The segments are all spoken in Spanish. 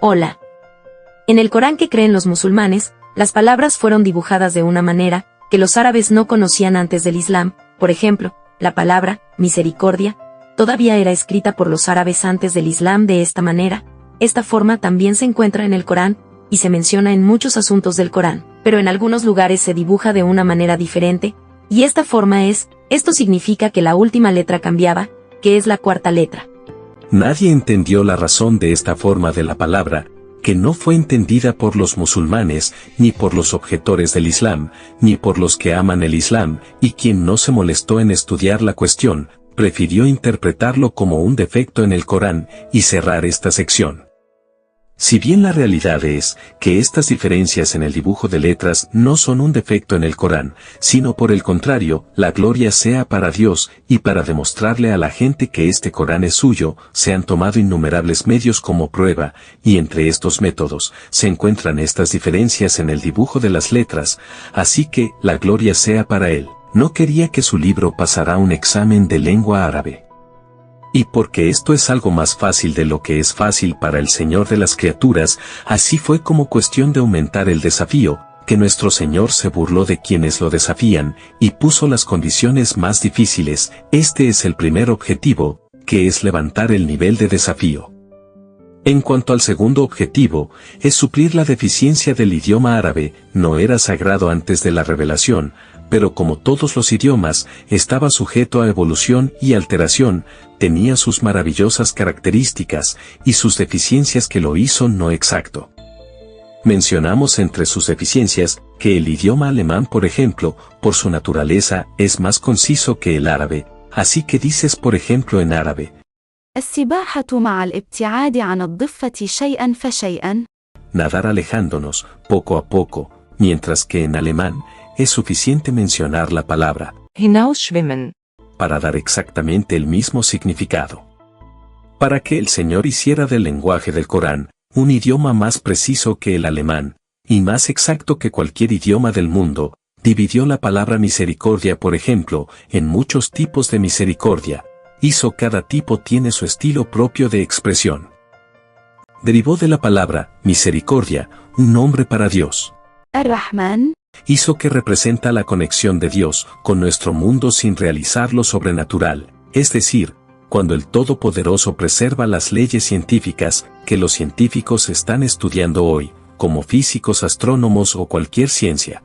Hola. En el Corán que creen los musulmanes, las palabras fueron dibujadas de una manera que los árabes no conocían antes del Islam. Por ejemplo, la palabra misericordia todavía era escrita por los árabes antes del Islam de esta manera. Esta forma también se encuentra en el Corán y se menciona en muchos asuntos del Corán, pero en algunos lugares se dibuja de una manera diferente, y esta forma esto significa que la última letra cambiaba, que es la cuarta letra. Nadie entendió la razón de esta forma de la palabra, que no fue entendida por los musulmanes, ni por los objetores del Islam, ni por los que aman el Islam, y quien no se molestó en estudiar la cuestión, prefirió interpretarlo como un defecto en el Corán y cerrar esta sección. Si bien la realidad es que estas diferencias en el dibujo de letras no son un defecto en el Corán, sino por el contrario, la gloria sea para Dios, y para demostrarle a la gente que este Corán es suyo, se han tomado innumerables medios como prueba, y entre estos métodos se encuentran estas diferencias en el dibujo de las letras, así que la gloria sea para él. No quería que su libro pasara un examen de lengua árabe. Y porque esto es algo más fácil de lo que es fácil para el Señor de las criaturas, así fue como cuestión de aumentar el desafío, que nuestro Señor se burló de quienes lo desafían, y puso las condiciones más difíciles. Este es el primer objetivo, que es levantar el nivel de desafío. En cuanto al segundo objetivo, es suplir la deficiencia del idioma árabe. No era sagrado antes de la revelación, pero como todos los idiomas, estaba sujeto a evolución y alteración, tenía sus maravillosas características y sus deficiencias que lo hizo no exacto. Mencionamos entre sus deficiencias que el idioma alemán, por ejemplo, por su naturaleza, es más conciso que el árabe, así que dices por ejemplo en árabe: السباحة مع الابتعاد عن الضفة شيئا فشيئا. Nadar alejándonos, poco a poco, mientras que en alemán, es suficiente mencionar la palabra hinausschwimmen para dar exactamente el mismo significado. Para que el Señor hiciera del lenguaje del Corán un idioma más preciso que el alemán, y más exacto que cualquier idioma del mundo, dividió la palabra misericordia, por ejemplo, en muchos tipos de misericordia. Hizo cada tipo tiene su estilo propio de expresión. Derivó de la palabra misericordia un nombre para Dios. الرحمن. Hizo que representa la conexión de Dios con nuestro mundo sin realizar lo sobrenatural, es decir, cuando el Todopoderoso preserva las leyes científicas que los científicos están estudiando hoy, como físicos, astrónomos o cualquier ciencia.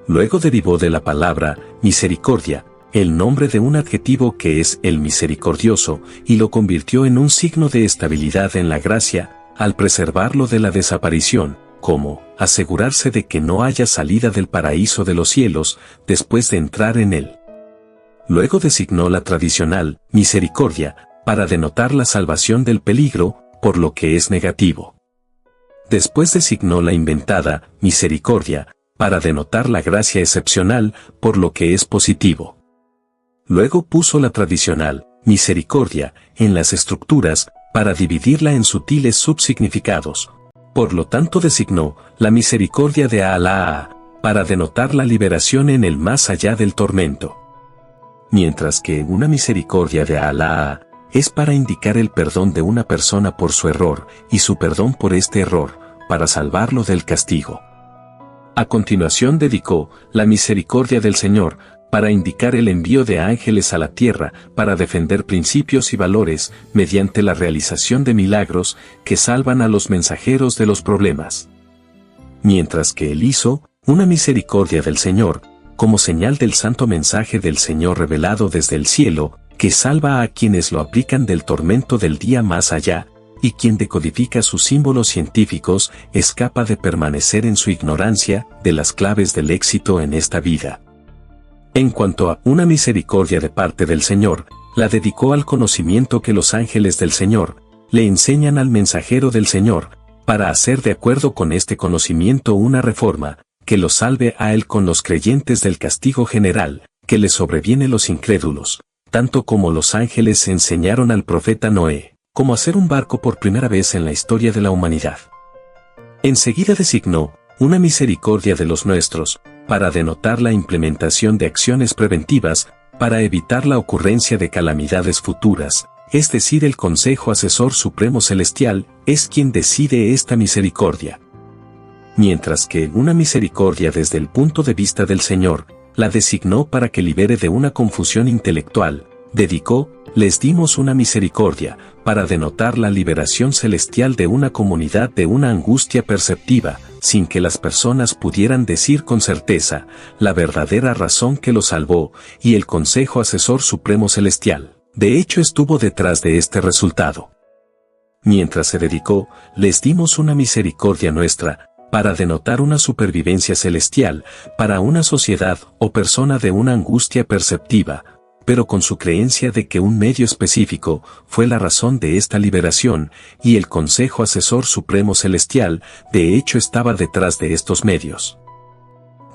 Luego derivó de la palabra misericordia el nombre de un adjetivo que es el misericordioso, y lo convirtió en un signo de estabilidad en la gracia, al preservarlo de la desaparición, como asegurarse de que no haya salida del paraíso de los cielos después de entrar en él. Luego designó la tradicional misericordia para denotar la salvación del peligro, por lo que es negativo. Después designó la inventada misericordia para denotar la gracia excepcional, por lo que es positivo. Luego puso la tradicional misericordia en las estructuras para dividirla en sutiles subsignificados. Por lo tanto designó la misericordia de Alá para denotar la liberación en el más allá del tormento. Mientras que una misericordia de Alá es para indicar el perdón de una persona por su error y su perdón por este error, para salvarlo del castigo. A continuación dedicó la misericordia del Señor para indicar el envío de ángeles a la tierra para defender principios y valores mediante la realización de milagros que salvan a los mensajeros de los problemas. Mientras que él hizo una misericordia del Señor, como señal del santo mensaje del Señor revelado desde el cielo, que salva a quienes lo aplican del tormento del día más allá, y quien decodifica sus símbolos científicos es capaz de permanecer en su ignorancia de las claves del éxito en esta vida. En cuanto a una misericordia de parte del Señor, la dedicó al conocimiento que los ángeles del Señor le enseñan al mensajero del Señor, para hacer de acuerdo con este conocimiento una reforma, que lo salve a él con los creyentes del castigo general, que le sobreviene los incrédulos, tanto como los ángeles enseñaron al profeta Noé, como hacer un barco por primera vez en la historia de la humanidad. Enseguida designó una misericordia de los nuestros, para denotar la implementación de acciones preventivas, para evitar la ocurrencia de calamidades futuras, es decir, el Consejo Asesor Supremo Celestial, es quien decide esta misericordia. Mientras que una misericordia desde el punto de vista del Señor, la designó para que libere de una confusión intelectual, dedicó, les dimos una misericordia, para denotar la liberación celestial de una comunidad de una angustia perceptiva, sin que las personas pudieran decir con certeza, la verdadera razón que lo salvó, y el Consejo Asesor Supremo Celestial, de hecho estuvo detrás de este resultado. Mientras se dedicó, les dimos una misericordia nuestra, para denotar una supervivencia celestial, para una sociedad o persona de una angustia perceptiva, pero con su creencia de que un medio específico fue la razón de esta liberación, y el Consejo Asesor Supremo Celestial, de hecho estaba detrás de estos medios.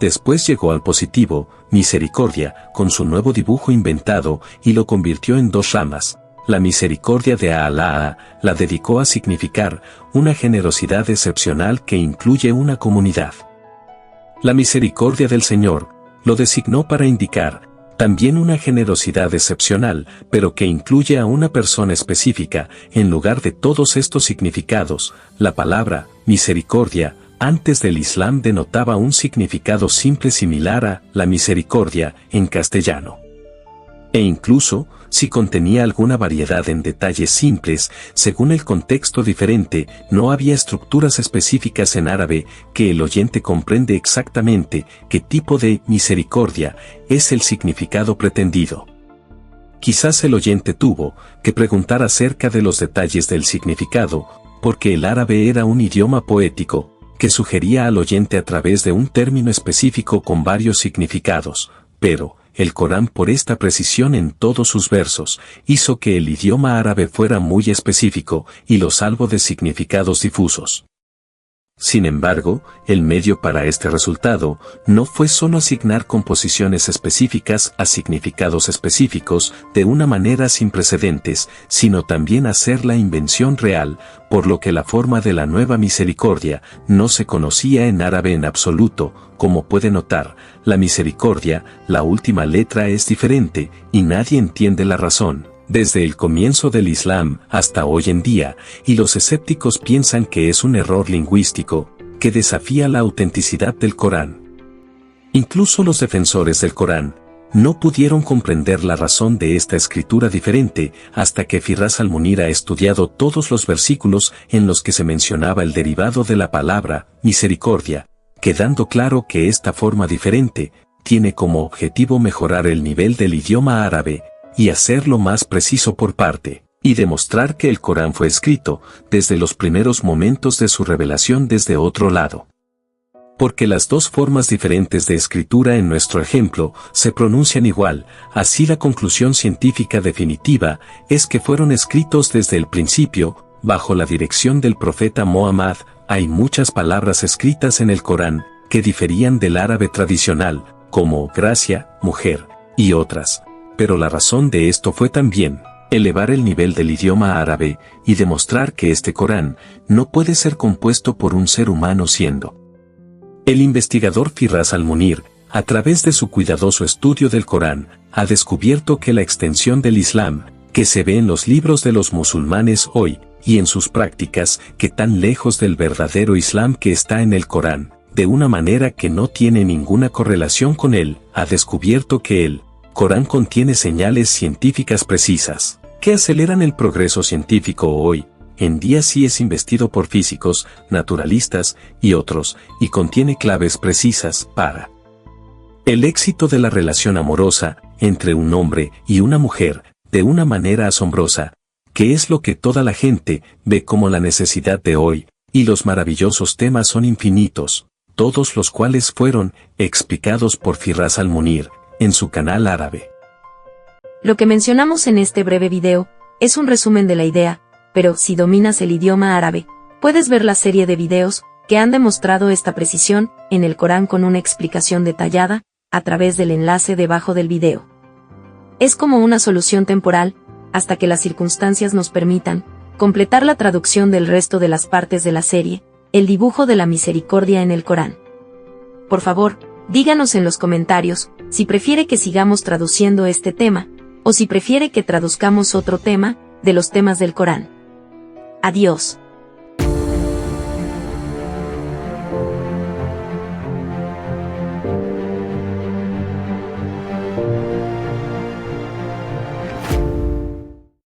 Después llegó al positivo, misericordia, con su nuevo dibujo inventado, y lo convirtió en dos ramas. La misericordia de Alá la dedicó a significar una generosidad excepcional que incluye una comunidad. La misericordia del Señor lo designó para indicar también una generosidad excepcional, pero que incluye a una persona específica. En lugar de todos estos significados, la palabra misericordia antes del Islam denotaba un significado simple similar a la misericordia en castellano. E incluso, si contenía alguna variedad en detalles simples, según el contexto diferente, no había estructuras específicas en árabe que el oyente comprende exactamente qué tipo de misericordia es el significado pretendido. Quizás el oyente tuvo que preguntar acerca de los detalles del significado, porque el árabe era un idioma poético, que sugería al oyente a través de un término específico con varios significados, pero el Corán, por esta precisión en todos sus versos, hizo que el idioma árabe fuera muy específico y lo salvo de significados difusos. Sin embargo, el medio para este resultado no fue solo asignar composiciones específicas a significados específicos de una manera sin precedentes, sino también hacer la invención real, por lo que la forma de la nueva misericordia no se conocía en árabe en absoluto. Como puede notar, la misericordia, la última letra es diferente, y nadie entiende la razón, desde el comienzo del Islam hasta hoy en día, y los escépticos piensan que es un error lingüístico, que desafía la autenticidad del Corán. Incluso los defensores del Corán no pudieron comprender la razón de esta escritura diferente hasta que Firas al-Munir ha estudiado todos los versículos en los que se mencionaba el derivado de la palabra misericordia, quedando claro que esta forma diferente tiene como objetivo mejorar el nivel del idioma árabe y hacerlo más preciso por parte, y demostrar que el Corán fue escrito desde los primeros momentos de su revelación desde otro lado. Porque las dos formas diferentes de escritura en nuestro ejemplo se pronuncian igual, así la conclusión científica definitiva es que fueron escritos desde el principio, bajo la dirección del profeta Muhammad. Hay muchas palabras escritas en el Corán que diferían del árabe tradicional, como gracia, mujer, y otras. Pero la razón de esto fue también elevar el nivel del idioma árabe y demostrar que este Corán no puede ser compuesto por un ser humano siendo. El investigador Firas al-Munir, a través de su cuidadoso estudio del Corán, ha descubierto que la extensión del Islam, que se ve en los libros de los musulmanes hoy, y en sus prácticas, que tan lejos del verdadero Islam que está en el Corán, de una manera que no tiene ninguna correlación con él, ha descubierto que el Corán contiene señales científicas precisas, que aceleran el progreso científico hoy en día. Sí es investido por físicos, naturalistas y otros, y contiene claves precisas para el éxito de la relación amorosa entre un hombre y una mujer, de una manera asombrosa, que es lo que toda la gente ve como la necesidad de hoy, y los maravillosos temas son infinitos, todos los cuales fueron explicados por Firas al-Munir en su canal árabe. Lo que mencionamos en este breve video es un resumen de la idea, pero si dominas el idioma árabe, puedes ver la serie de videos que han demostrado esta precisión en el Corán con una explicación detallada a través del enlace debajo del video. Es como una solución temporal, hasta que las circunstancias nos permitan completar la traducción del resto de las partes de la serie, el dibujo de la misericordia en el Corán. Por favor, díganos en los comentarios si prefiere que sigamos traduciendo este tema, o si prefiere que traduzcamos otro tema, de los temas del Corán. Adiós.